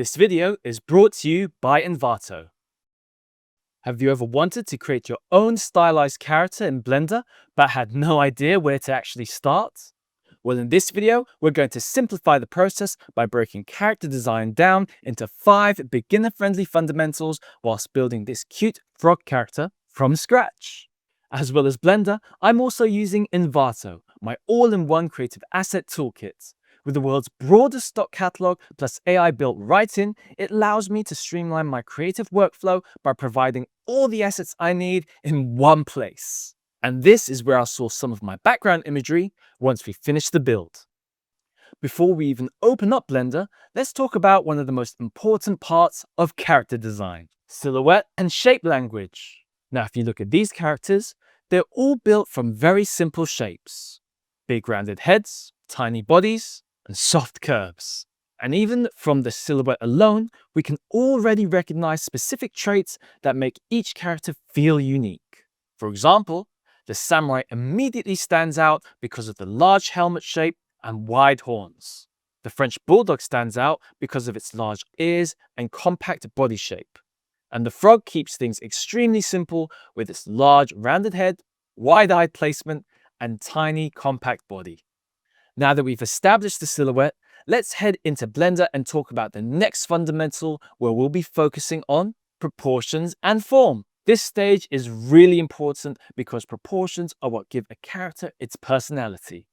This video is brought to you by Envato. Have you ever wanted to create your own stylized character in Blender but had no idea where to actually start? Well, in this video, we're going to simplify the process by breaking character design down into 5 beginner-friendly fundamentals whilst building this cute frog character from scratch. As well as Blender, I'm also using Envato, my all-in-one creative asset toolkit. With the world's broadest stock catalog plus AI built right in, it allows me to streamline my creative workflow by providing all the assets I need in one place. And this is where I'll source some of my background imagery once we finish the build. Before we even open up Blender, let's talk about one of the most important parts of character design: silhouette and shape language. Now, if you look at these characters, they're all built from very simple shapes: big rounded heads, tiny bodies, and soft curves. And even from the silhouette alone, we can already recognize specific traits that make each character feel unique. For example, the samurai immediately stands out because of the large helmet shape and wide horns. The French bulldog stands out because of its large ears and compact body shape. And the frog keeps things extremely simple with its large rounded head, wide-eyed placement, and tiny compact body. Now that we've established the silhouette, let's head into Blender and talk about the next fundamental, where we'll be focusing on proportions and form. This stage is really important because proportions are what give a character its personality.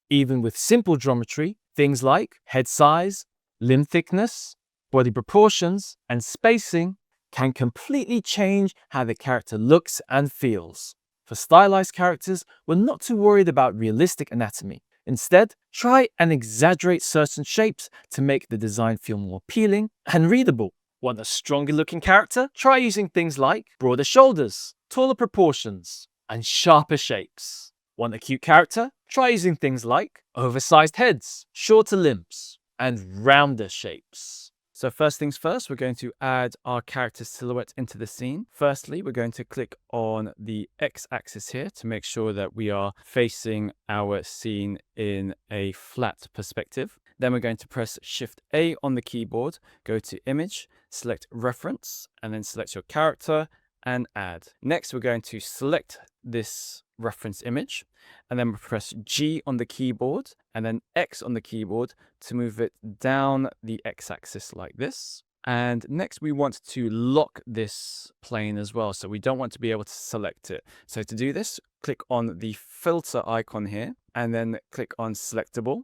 Even with simple geometry, things like head size, limb thickness, body proportions, and spacing can completely change how the character looks and feels. For stylized characters, we're not too worried about realistic anatomy. Instead, try and exaggerate certain shapes to make the design feel more appealing and readable. Want a stronger looking character? Try using things like broader shoulders, taller proportions, and sharper shapes. Want a cute character? Try using things like oversized heads, shorter limbs, and rounder shapes. So first things first, we're going to add our character silhouette into the scene. Firstly, we're going to click on the X-axis here to make sure that we are facing our scene in a flat perspective. Then we're going to press Shift-A on the keyboard, go to Image, select Reference, and then select your character and add. Next, we're going to select this reference image, and then press G on the keyboard and then X on the keyboard to move it down the X-axis like this. And next we want to lock this plane as well, so we don't want to be able to select it. So to do this, click on the filter icon here and then click on selectable.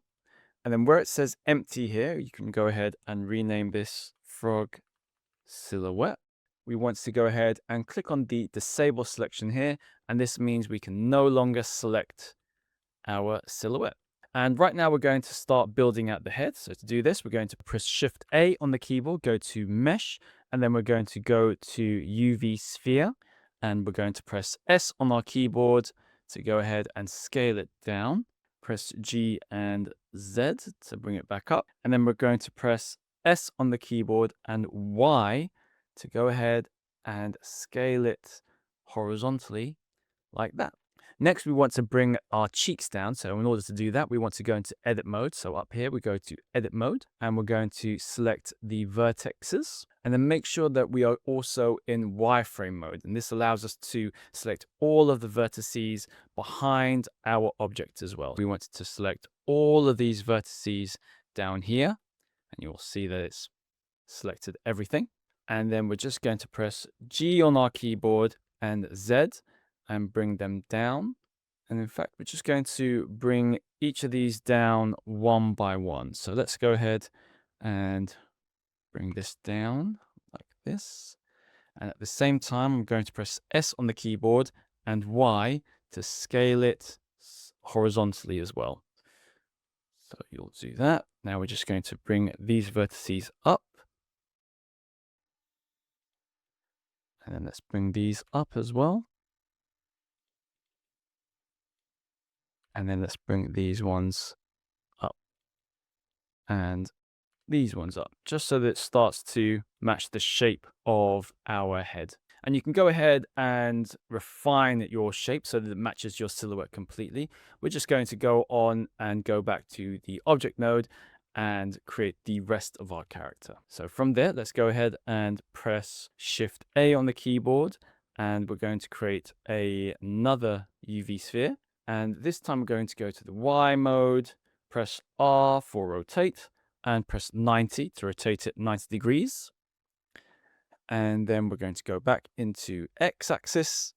And then where it says empty here, you can go ahead and rename this frog silhouette. We want to go ahead and click on the disable selection here, and this means we can no longer select our silhouette. And right now we're going to start building out the head. So to do this, we're going to press Shift A on the keyboard, go to Mesh, and then we're going to go to UV Sphere, and we're going to press S on our keyboard to go ahead and scale it down. Press G and Z to bring it back up, and then we're going to press S on the keyboard and Y to go ahead and scale it horizontally like that. Next, we want to bring our cheeks down. So in order to do that, we want to go into edit mode. So up here, we go to edit mode and we're going to select the vertexes and then make sure that we are also in wireframe mode. And this allows us to select all of the vertices behind our object as well. We want to select all of these vertices down here, and you'll see that it's selected everything. And then we're just going to press G on our keyboard and Z and bring them down. And in fact, we're just going to bring each of these down one by one. So let's go ahead and bring this down like this. And at the same time, I'm going to press S on the keyboard and Y to scale it horizontally as well. So you'll do that. Now we're just going to bring these vertices up. And then let's bring these up as well. And then let's bring these ones up and these ones up, just so that it starts to match the shape of our head. And you can go ahead and refine your shape so that it matches your silhouette completely. We're just going to go on and go back to the object node and create the rest of our character. So from there, let's go ahead and press Shift A on the keyboard, and we're going to create another UV sphere. And this time we're going to go to the Y mode, press R for rotate, and press 90 to rotate it 90 degrees. And then we're going to go back into X-axis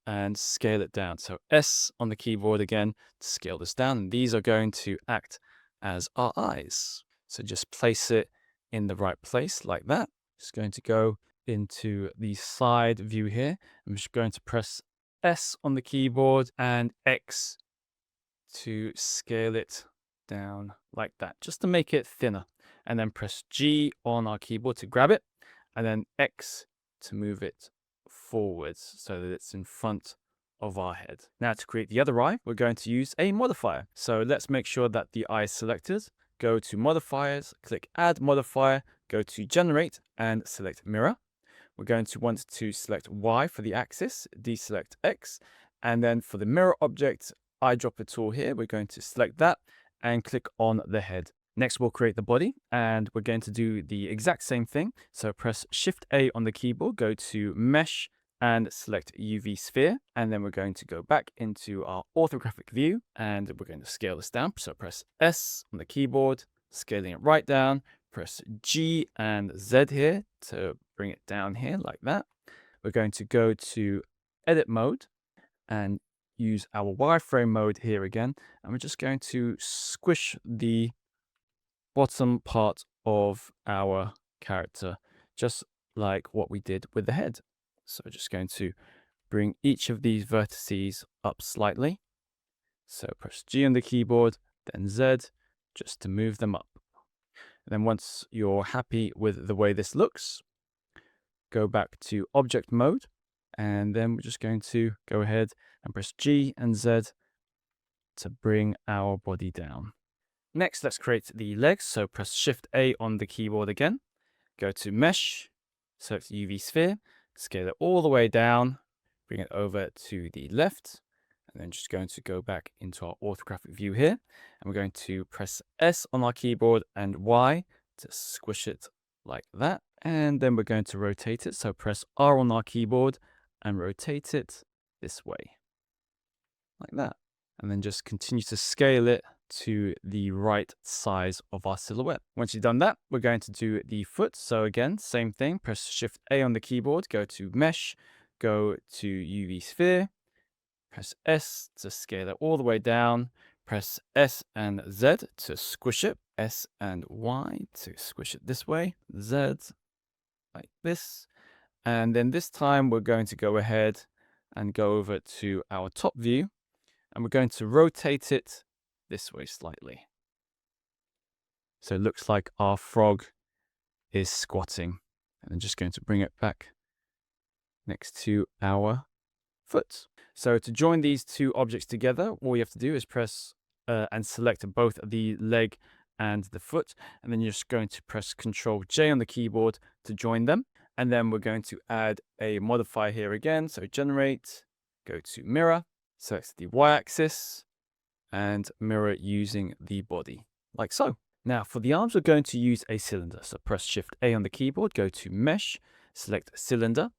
and scale it down. So S on the keyboard again to scale this down. And these are going to act as our eyes. So just place it in the right place like that. Just going to go into the side view here. I'm just going to press S on the keyboard and X to scale it down like that, just to make it thinner. And then press G on our keyboard to grab it, and then X to move it forwards so that it's in front of our head. Now to create the other eye, we're going to use a modifier. So let's make sure that the eye is selected. Go to modifiers, click add modifier, go to generate and select mirror. We're going to want to select Y for the axis, deselect X, and then for the mirror object, eyedropper tool here, we're going to select that and click on the head. Next, we'll create the body, and we're going to do the exact same thing. So press Shift A on the keyboard, go to Mesh and select UV sphere. And then we're going to go back into our orthographic view, and we're going to scale this down. So press S on the keyboard, scaling it right down. Press G and Z here to bring it down here like that. We're going to go to edit mode and use our wireframe mode here again. And we're just going to squish the bottom part of our character, just like what we did with the head. So we're just going to bring each of these vertices up slightly. So press G on the keyboard, then Z, just to move them up. And then once you're happy with the way this looks, go back to object mode, and then we're just going to go ahead and press G and Z to bring our body down. Next, let's create the legs. So press Shift A on the keyboard again, go to Mesh, select UV sphere, scale it all the way down, bring it over to the left, and then just going to go back into our orthographic view here. And we're going to press S on our keyboard and Y to squish it like that. And then we're going to rotate it. So press R on our keyboard and rotate it this way, like that. And then just continue to scale it to the right size of our silhouette. Once you've done that, we're going to do the foot. So again, same thing, press Shift A on the keyboard, go to Mesh, go to UV sphere, press S to scale it all the way down, press S and Z to squish it, S and Y to squish it this way, Z like this. And then this time we're going to go ahead and go over to our top view, and we're going to rotate it this way slightly. So it looks like our frog is squatting. And I'm just going to bring it back next to our foot. So to join these two objects together, all you have to do is press and select both the leg and the foot. And then you're just going to press Ctrl J on the keyboard to join them. And then we're going to add a modifier here again. So generate, go to mirror, select the Y-axis, and mirror using the body, like so. Now for the arms, we're going to use a cylinder. So press Shift A on the keyboard, go to Mesh, select Cylinder,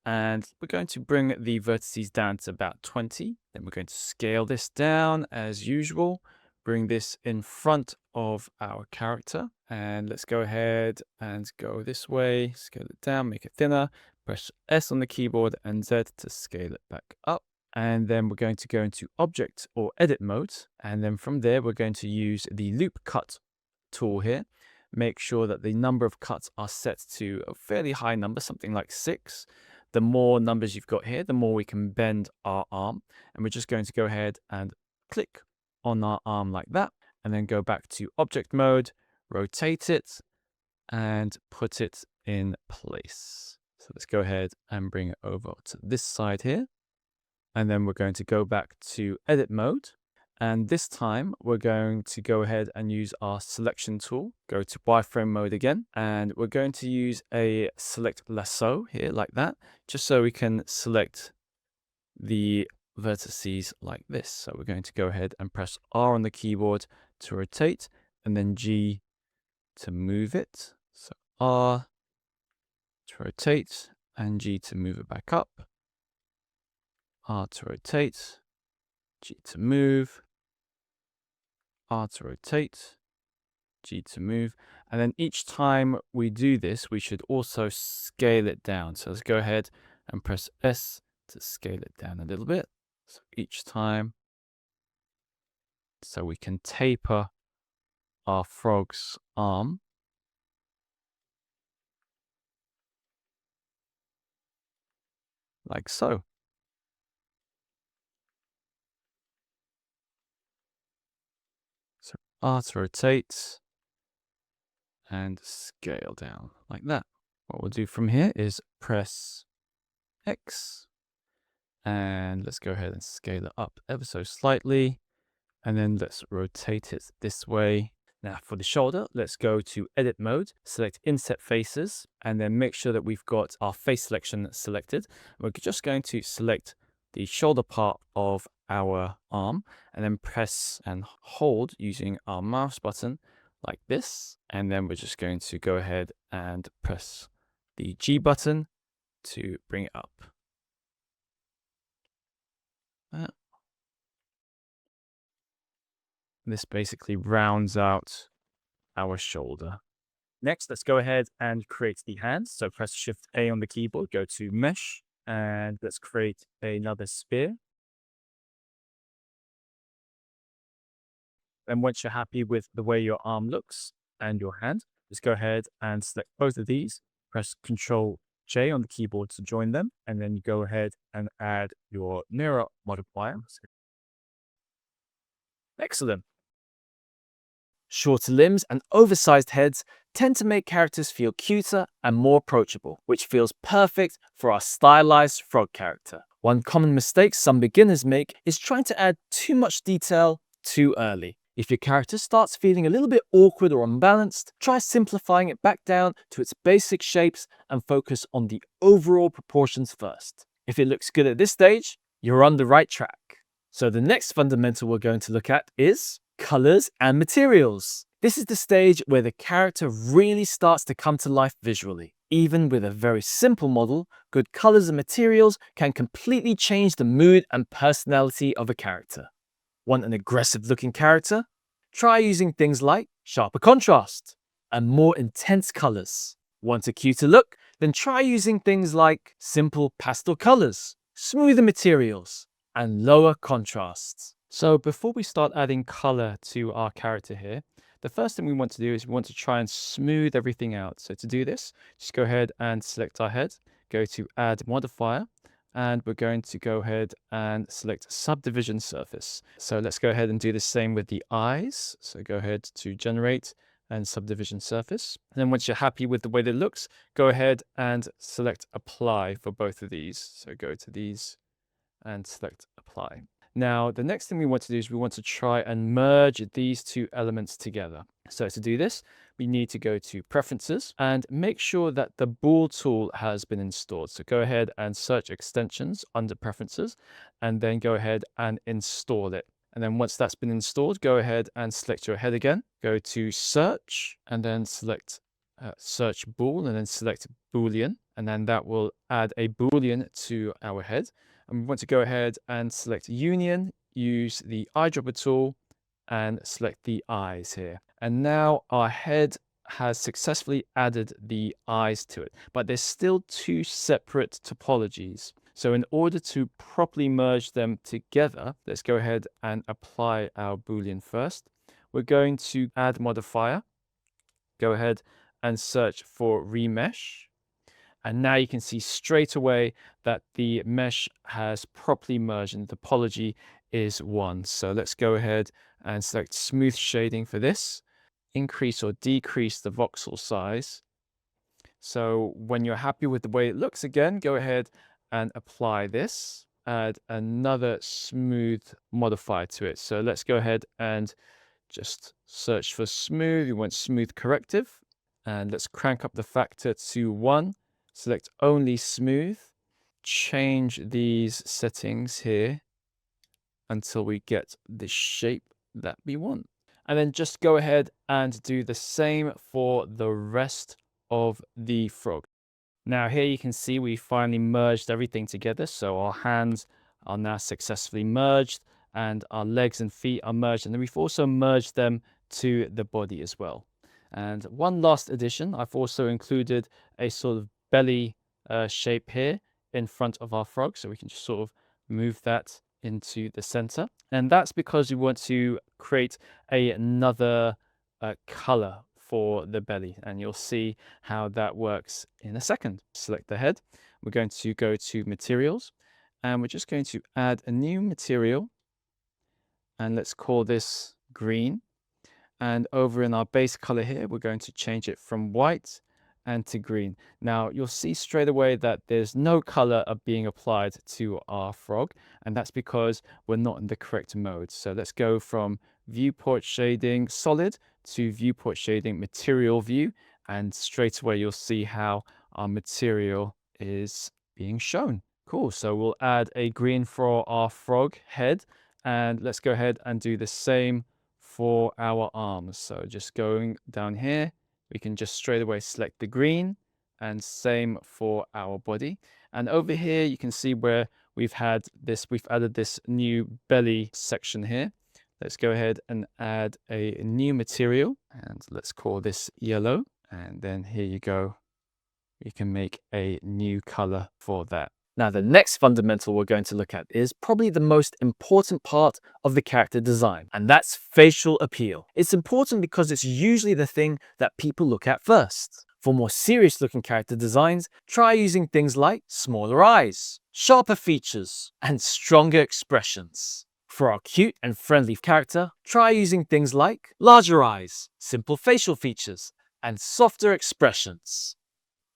and we're going to bring the vertices down to about 20. Then we're going to scale this down as usual, bring this in front of our character, and let's go ahead and go this way, scale it down, make it thinner, press S on the keyboard and Z to scale it back up. And then we're going to go into object or edit mode. And then from there, we're going to use the loop cut tool here. Make sure that the number of cuts are set to a fairly high number, something like 6. The more numbers you've got here, the more we can bend our arm. And we're just going to go ahead and click on our arm like that. And then go back to object mode, rotate it, and put it in place. So let's go ahead and bring it over to this side here. And then we're going to go back to edit mode. And this time we're going to go ahead and use our selection tool, go to wireframe mode again. And we're going to use a select lasso here like that, just so we can select the vertices like this. So we're going to go ahead and press R on the keyboard to rotate and then G to move it. So R to rotate, and G to move it back up. R to rotate, G to move, R to rotate, G to move. And then each time we do this, we should also scale it down. So let's go ahead and press S to scale it down a little bit. So each time, so we can taper our frog's arm like so. So R to rotate and scale down like that. What we'll do from here is press X, and let's go ahead and scale it up ever so slightly, and then let's rotate it this way. Now for the shoulder, let's go to edit mode, select inset faces, and then make sure that we've got our face selection selected. We're just going to select the shoulder part of our arm, and then press and hold using our mouse button like this. And then we're just going to go ahead and press the G button to bring it up. This basically rounds out our shoulder. Next, let's go ahead and create the hands. So press Shift A on the keyboard, go to Mesh, and let's create another sphere. And once you're happy with the way your arm looks and your hand, just go ahead and select both of these. Press Ctrl J on the keyboard to join them, and then you go ahead and add your mirror modifier. Excellent. Shorter limbs and oversized heads tend to make characters feel cuter and more approachable, which feels perfect for our stylized frog character. One common mistake some beginners make is trying to add too much detail too early. If your character starts feeling a little bit awkward or unbalanced, try simplifying it back down to its basic shapes and focus on the overall proportions first. If it looks good at this stage, you're on the right track. So the next fundamental we're going to look at is colors and materials. This is the stage where the character really starts to come to life visually. Even with a very simple model, good colors and materials can completely change the mood and personality of a character. Want an aggressive looking character? Try using things like sharper contrast and more intense colors. Want a cuter look? Then try using things like simple pastel colors, smoother materials, and lower contrasts. So before we start adding color to our character here, the first thing we want to do is we want to try and smooth everything out. So to do this, just go ahead and select our head, go to add modifier, and we're going to go ahead and select subdivision surface. So let's go ahead and do the same with the eyes. So go ahead to generate and subdivision surface. And then once you're happy with the way that it looks, go ahead and select apply for both of these. So go to these and select apply. Now, the next thing we want to do is we want to try and merge these two elements together. So to do this, we need to go to Preferences and make sure that the Bool tool has been installed. So go ahead and search Extensions under Preferences, and then go ahead and install it. And then once that's been installed, go ahead and select your head again. Go to Search, and then select Search Bool, and then select Boolean. And then that will add a Boolean to our head. And we want to go ahead and select Union, use the eyedropper tool, and select the eyes here. And now our head has successfully added the eyes to it, but there's still two separate topologies. So in order to properly merge them together, let's go ahead and apply our Boolean first. We're going to add modifier, go ahead and search for remesh. And now you can see straight away that the mesh has properly merged and the topology is 1. So let's go ahead and select smooth shading for this. Increase or decrease the voxel size. So when you're happy with the way it looks again, go ahead and apply this. Add another smooth modifier to it. So let's go ahead and just search for smooth. We want smooth corrective. And let's crank up the factor to 1. Select only smooth. Change these settings here until we get the shape that we want. And then just go ahead and do the same for the rest of the frog. Now here you can see we finally merged everything together. So our hands are now successfully merged and our legs and feet are merged. And then we've also merged them to the body as well. And one last addition, I've also included a sort of belly shape here in front of our frog. So we can just sort of move that into the center. And that's because we want to create another color for the belly, and you'll see how that works in a second. Select the head. We're going to go to materials, and we're just going to add a new material, and let's call this green. And over in our base color here, we're going to change it from white and to green. Now you'll see straight away that there's no color being applied to our frog, and that's because we're not in the correct mode. So let's go from viewport shading solid to viewport shading material view, and straight away you'll see how our material is being shown. Cool. So we'll add a green for our frog head, and let's go ahead and do the same for our arms. So just going down here, we can just straight away select the green, and same for our body. And over here, you can see where we've added this new belly section here. Let's go ahead and add a new material, and let's call this yellow. And then here you go. You can make a new color for that. Now, the next fundamental we're going to look at is probably the most important part of the character design, and that's facial appeal. It's important because it's usually the thing that people look at first. For more serious looking character designs, try using things like smaller eyes, sharper features, and stronger expressions. For our cute and friendly character, try using things like larger eyes, simple facial features, and softer expressions.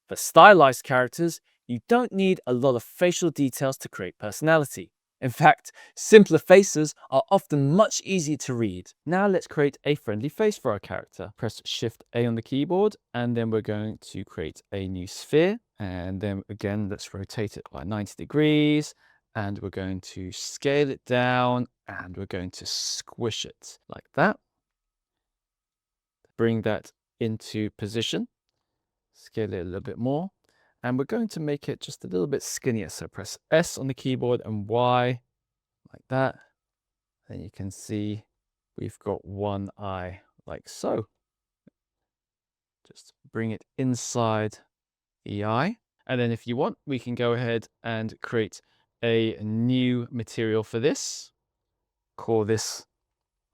For stylized characters, you don't need a lot of facial details to create personality. In fact, simpler faces are often much easier to read. Now let's create a friendly face for our character. Press Shift A on the keyboard, and then we're going to create a new sphere. And then again, let's rotate it by 90 degrees. And we're going to scale it down, and we're going to squish it like that. Bring that into position. Scale it a little bit more. And we're going to make it just a little bit skinnier. So press S on the keyboard and Y like that. And you can see we've got one eye like so. Just bring it inside the eye. And then if you want, we can go ahead and create a new material for this. Call this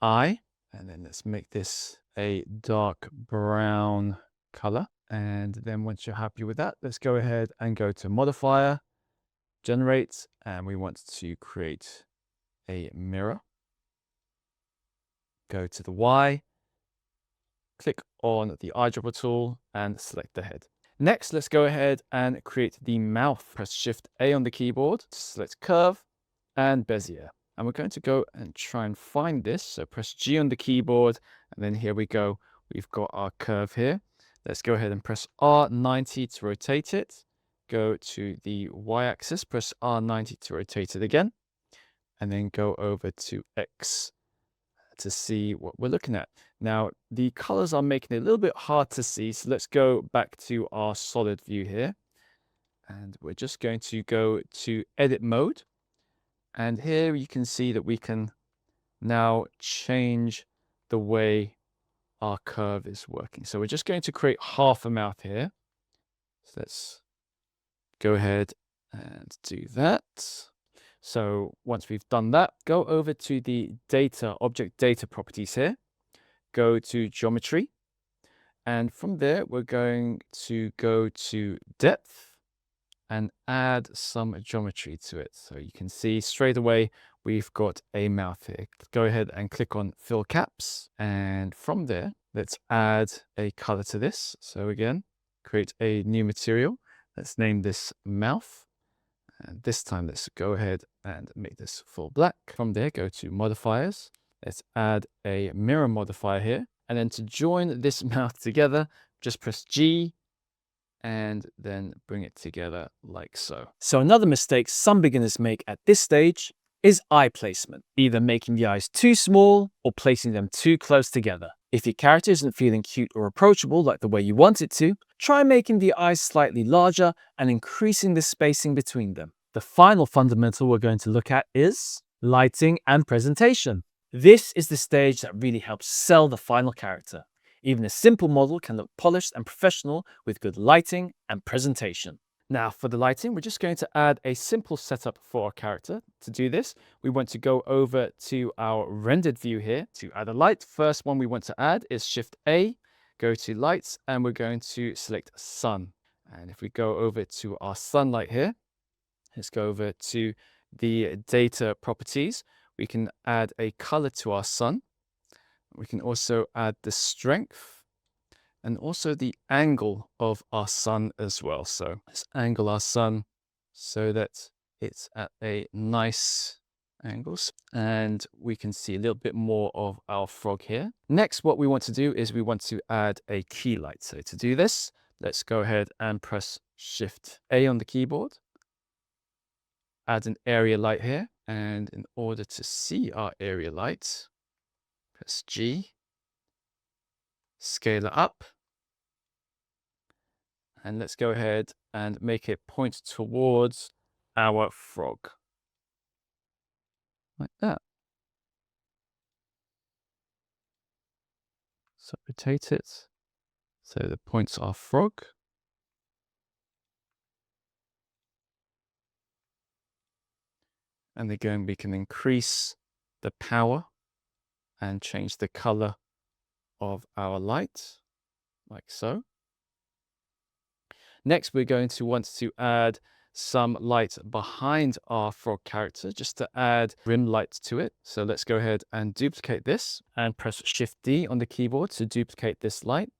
eye. And then let's make this a dark brown color. And then once you're happy with that, let's go ahead and go to modifier, generate, and we want to create a mirror. Go to the Y, click on the eyedropper tool and select the head. Next, let's go ahead and create the mouth. Press Shift A on the keyboard, select curve and Bezier. And we're going to go and try and find this. So press G on the keyboard, and then here we go. We've got our curve here. Let's go ahead and press R90 to rotate it. Go to the Y-axis, press R90 to rotate it again, and then go over to X to see what we're looking at. Now, the colors are making it a little bit hard to see, so let's go back to our solid view here. And we're just going to go to edit mode. And here you can see that we can now change the way our curve is working. So we're just going to create half a mouth here. So let's go ahead and do that. So once we've done that, go over to the data, object data properties here, go to geometry. And from there, we're going to go to depth and add some geometry to it. So you can see straight away, we've got a mouth here. Go ahead and click on fill caps. And from there, let's add a color to this. So again, create a new material. Let's name this mouth. And this time, let's go ahead and make this full black. From there, go to modifiers. Let's add a mirror modifier here. And then to join this mouth together, just press G and then bring it together like so. So another mistake some beginners make at this stage is eye placement, either making the eyes too small or placing them too close together. If your character isn't feeling cute or approachable like the way you want it to, try making the eyes slightly larger and increasing the spacing between them. The final fundamental we're going to look at is lighting and presentation. This is the stage that really helps sell the final character. Even a simple model can look polished and professional with good lighting and presentation. Now for the lighting, we're just going to add a simple setup for our character. To do this, we want to go over to our rendered view here to add a light. First one we want to add is Shift A, go to lights, and we're going to select sun. And if we go over to our sunlight here, let's go over to the data properties. We can add a color to our sun. We can also add the strength and also the angle of our sun as well. So let's angle our sun so that it's at a nice angle. And we can see a little bit more of our frog here. Next, what we want to do is we want to add a key light. So to do this, let's go ahead and press Shift A on the keyboard. Add an area light here. And in order to see our area light, press G. Scale it up, and let's go ahead and make it point towards our frog, like that. So rotate it so that points our frog. And again, we can increase the power and change the color of our light, like so. Next, we're going to want to add some light behind our frog character just to add rim light to it. So let's go ahead and duplicate this and press Shift D on the keyboard to duplicate this light.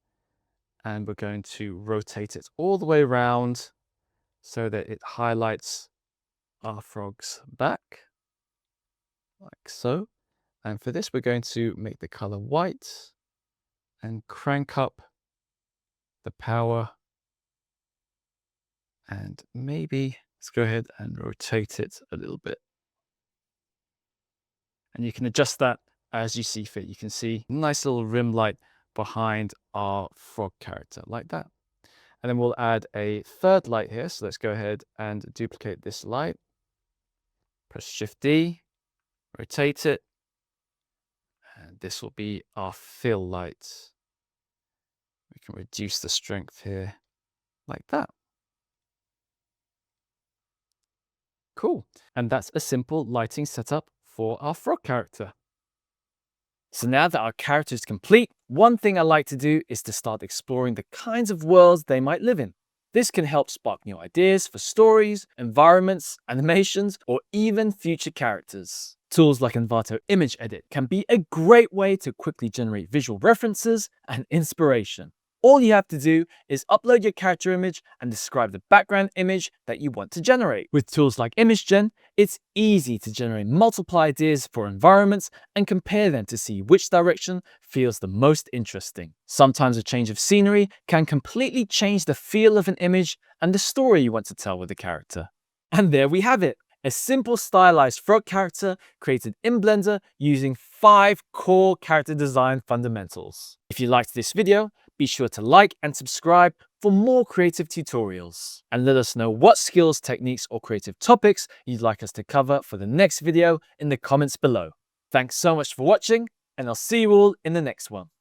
And we're going to rotate it all the way around so that it highlights our frog's back, like so. And for this, we're going to make the color white and crank up the power. And maybe let's go ahead and rotate it a little bit. And you can adjust that as you see fit. You can see a nice little rim light behind our frog character, like that. And then we'll add a third light here. So let's go ahead and duplicate this light. Press Shift D, rotate it. And this will be our fill light. We can reduce the strength here, like that. Cool. And that's a simple lighting setup for our frog character. So now that our character is complete, one thing I like to do is to start exploring the kinds of worlds they might live in. This can help spark new ideas for stories, environments, animations, or even future characters. Tools like Envato ImageEdit can be a great way to quickly generate visual references and inspiration. All you have to do is upload your character image and describe the background image that you want to generate. With tools like ImageGen, it's easy to generate multiple ideas for environments and compare them to see which direction feels the most interesting. Sometimes a change of scenery can completely change the feel of an image and the story you want to tell with the character. And there we have it. A simple stylized frog character created in Blender using 5 core character design fundamentals. If you liked this video, be sure to like and subscribe for more creative tutorials. And let us know what skills, techniques, or creative topics you'd like us to cover for the next video in the comments below. Thanks so much for watching, and I'll see you all in the next one.